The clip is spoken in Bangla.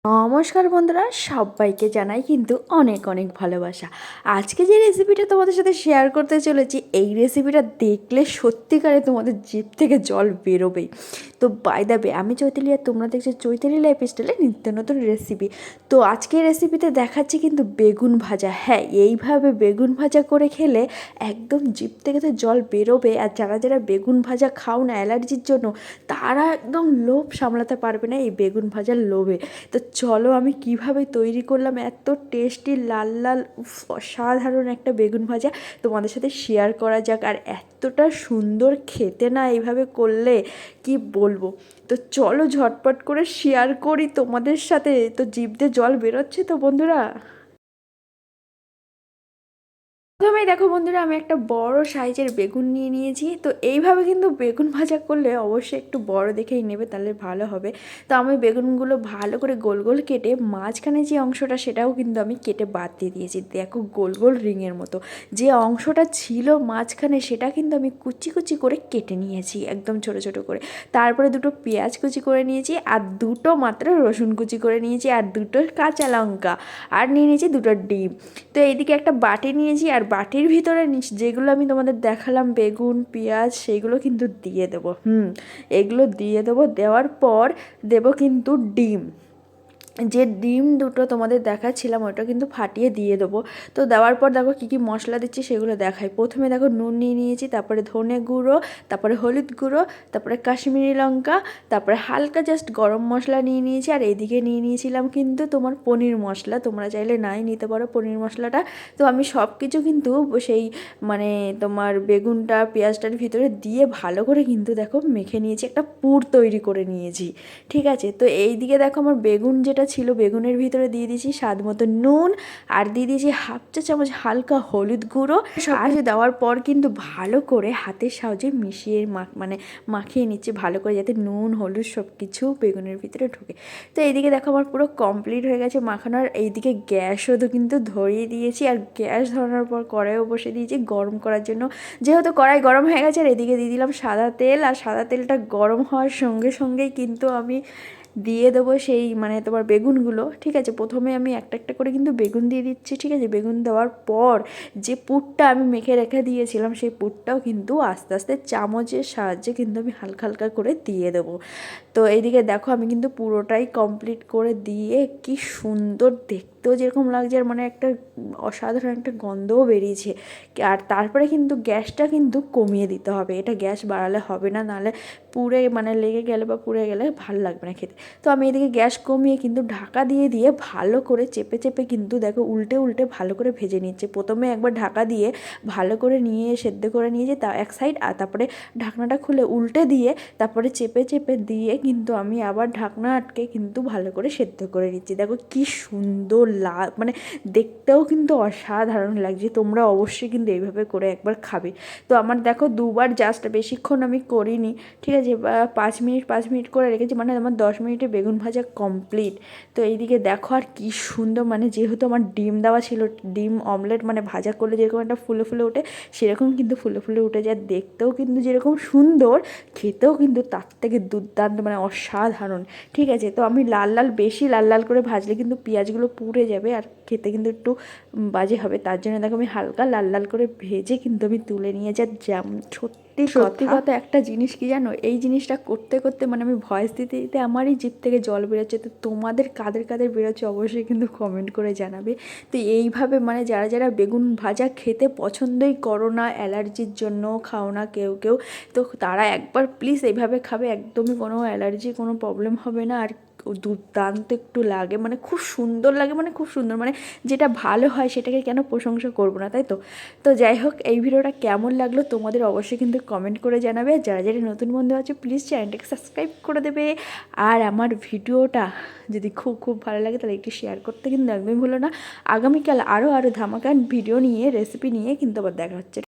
নমস্কার বন্ধুরা, সবাইকে জানাই কিন্তু অনেক অনেক ভালোবাসা। আজকে যে রেসিপিটা তোমাদের সাথে শেয়ার করতে চলেছি, এই রেসিপিটা দেখলে সত্যিকারে তোমাদের জিভ থেকে জল বেরোবেই। তো বাই দ্য ওয়ে, আমি চৈতালি আর তোমরা দেখছো চৈতালি লাইফস্টাইলে নিত্য নতুন রেসিপি। তো আজকের রেসিপিতে দেখাচ্ছি কিন্তু বেগুন ভাজা। হ্যাঁ, এইভাবে বেগুন ভাজা করে খেলে একদম জিভ থেকে তো জল বেরোবে। আর যারা যারা বেগুন ভাজা খাও না অ্যালার্জির জন্য, তারা একদম লোভ সামলাতে পারবে না এই বেগুন ভাজার লোভে। তো চলো আমি কিভাবে তৈরি করলাম এত টেস্টি লাল লাল অসাধারণ একটা বেগুন ভাজা তোমাদের সাথে শেয়ার করা যাক। আর এতটা সুন্দর খেতে না এইভাবে করলে কি বলবো। তো চলো ঝটপট করে শেয়ার করি তোমাদের সাথে। তো জিভ দিয়ে জল বেরোচ্ছে তো বন্ধুরা। প্রথমেই দেখো বন্ধুরা, আমি একটা বড় সাইজের বেগুন নিয়ে নিয়েছি। তো এইভাবে কিন্তু বেগুন ভাজা করলে অবশ্যই একটু বড় দেখেই নেবে, তাহলে ভালো হবে। তো আমি বেগুনগুলো ভালো করে গোল গোল কেটে মাঝখানে যে অংশটা সেটাও কিন্তু আমি কেটে বাদ দিয়ে দিয়েছি। দেখো গোল গোল রিংয়ের মতো যে অংশটা ছিল মাঝখানে, সেটা কিন্তু আমি কুচি কুচি করে কেটে নিয়েছি একদম ছোট ছোট করে। তারপরে দুটো পেঁয়াজ কুচি করে নিয়েছি, আর দুটো মাত্র রসুন কুচি করে নিয়েছি, আর দুটো কাঁচা লঙ্কা, আর নিয়ে নিয়েছি দুটো ডিম। তো এইদিকে একটা বাটি নিয়েছি, আর বাটির ভিতরে যেগুলো আমি তোমাদের দেখালাম বেগুন পেঁয়াজ, সেগুলো কিন্তু দিয়ে দেবো। এগুলো দিয়ে দেবো। দেওয়ার পর দেবো কিন্তু ডিম। যে ডিম দুটো তোমাদের দেখাচ্ছিলাম ওটা কিন্তু ফাটিয়ে দিয়ে দেবো। তো দেওয়ার পর দেখো কী কী মশলা দিচ্ছি সেগুলো দেখাই। প্রথমে দেখো নুন নিয়ে নিয়েছি, তারপরে ধনে গুঁড়ো, তারপরে হলুদ গুঁড়ো, তারপরে কাশ্মীরি লঙ্কা, তারপরে হালকা জাস্ট গরম মশলা নিয়ে নিয়েছি। আর এদিকে নিয়ে নিয়েছিলাম কিন্তু তোমার পনির মশলা, তোমরা চাইলে নাই নিতে পারো পনির মশলাটা। তো আমি সব কিছু কিন্তু সেই মানে তোমার বেগুনটা পেঁয়াজটার ভিতরে দিয়ে ভালো করে কিন্তু দেখো মেখে নিয়েছি, একটা পুর তৈরি করে নিয়েছি। ঠিক আছে, তো এই দিকে দেখো আমার বেগুন যেটা ছিল, বেগুনের ভিতরে দিয়ে দিয়েছি স্বাদ মতো নুন, আর দিয়ে দিয়েছি হাফ চা চামচ হালকা হলুদ গুঁড়ো। আর দেওয়ার পর কিন্তু ভালো করে হাতের সাহায্যে মিশিয়ে মাখিয়ে নিচ্ছি ভালো করে, যাতে নুন হলুদ সব কিছু বেগুনের ভিতরে ঢুকে। তো এইদিকে দেখো আমার পুরো কমপ্লিট হয়ে গেছে মাখানোর। এইদিকে গ্যাসও তো কিন্তু ধরিয়ে দিয়েছি, আর গ্যাস ধরানোর পর কড়াইও বসে দিয়েছি গরম করার জন্য। যেহেতু কড়াই গরম হয়ে গেছে, আর এদিকে দিয়ে দিলাম সাদা তেল। আর সাদা তেলটা গরম হওয়ার সঙ্গে সঙ্গেই কিন্তু আমি দিয়ে দেবো সেই তোমার বেগুনগুলো। ঠিক আছে, প্রথমে আমি একটা একটা করে কিন্তু বেগুন দিয়ে দিচ্ছি। ঠিক আছে, বেগুন দেওয়ার পর যে পুরটা আমি মেখে রেখে দিয়েছিলাম, সেই পুরটাও কিন্তু আস্তে আস্তে চামচের সাহায্যে কিন্তু আমি হালকা হালকা করে দিয়ে দেবো। তো এইদিকে দেখো আমি কিন্তু পুরোটাই কমপ্লিট করে দিয়ে কি সুন্দর দেখতেও যেরকম লাগছে, আর একটা অসাধারণ একটা গন্ধও বেরিয়েছে। আর তারপরে কিন্তু গ্যাসটা কিন্তু কমিয়ে দিতে হবে, এটা গ্যাস বাড়ালে হবে না, নাহলে পুড়ে লেগে গেলে বা পুড়ে গেলে ভালো লাগবে না খেতে। তো আমি এদিকে গ্যাস কমিয়ে কিন্তু ঢাকা দিয়ে দিয়ে ভালো করে চেপে চেপে কিন্তু দেখো উল্টে উল্টে ভালো করে ভেজে নিচ্ছে। প্রথমে একবার ঢাকা দিয়ে ভালো করে নিয়ে সেদ্ধ করে নিয়েছি তা এক সাইড, আর তারপরে ঢাকনাটা খুলে উল্টে দিয়ে তারপরে চেপে চেপে দিয়ে কিন্তু আমি আবার ঢাকনা আটকে কিন্তু ভালো করে সেদ্ধ করে নিচ্ছি। দেখো কি সুন্দর দেখতেও কিন্তু অসাধারণ লাগছে। তোমরা অবশ্যই কিন্তু এইভাবে করে একবার খাবে। তো আমার দেখো দুবার জাস্ট, বেশিক্ষণ আমি করিনি। ঠিক আছে, 5 মিনিট করে রেখেছি, আমার 10 মিনিটে বেগুন ভাজা কমপ্লিট। তো এইদিকে দেখো আর কি সুন্দর, যেহেতু আমার ডিম দেওয়া ছিল, ডিম অমলেট ভাজা করলে যেরকম একটা ফুলে ফুলে ওঠে, সেরকম কিন্তু ফুলে ফুলে উঠে যায়। দেখতেও কিন্তু যেরকম সুন্দর, খেতেও কিন্তু তার থেকে দুর্দান্ত, অসাধারণ। ঠিক আছে, তো আমি বেশি লাল লাল করে ভাজলে কিন্তু পেঁয়াজগুলো পুড়ে যাবে, আর খেতে কিন্তু একটু বাজে হবে। তার জন্য দেখো আমি হালকা লাল লাল করে ভেজে কিন্তু আমি তুলে নিয়ে যাই। যেমন সত্যি কথা একটা জিনিস কি জানো, এই জিনিসটা করতে করতে আমি ভয়েস দিতে দিতে আমারই জিভ থেকে জল বেরোচ্ছে। তো তোমাদের কাদের কাদের বেরোচ্ছে অবশ্যই কিন্তু কমেন্ট করে জানাবে। তো এইভাবে যারা যারা বেগুন ভাজা খেতে পছন্দই করো না, অ্যালার্জির জন্য খাও না কেউ কেউ, তো তারা একবার প্লিজ এইভাবে খাবে, একদমই কোনো অ্যালার্জি কোনো প্রবলেম হবে না। আর দুর্দান্ত একটু লাগে, খুব সুন্দর লাগে, খুব সুন্দর, যেটা ভালো হয় সেটাকে কেন প্রশংসা করবো না, তাই তো। তো যাই হোক, এই ভিডিওটা কেমন লাগলো তোমাদের অবশ্যই কিন্তু কমেন্ট করে জানাবে। যারা যারা নতুন বন্ধু আছে প্লিজ চ্যানেলটাকে সাবস্ক্রাইব করে দেবে। আর আমার ভিডিওটা যদি খুব খুব ভালো লাগে তাহলে একটু শেয়ার করতে কিন্তু একদমই ভুলো না। আগামীকাল আরও ধামাকা ভিডিও নিয়ে রেসিপি নিয়ে কিন্তু আবার দেখা হচ্ছে।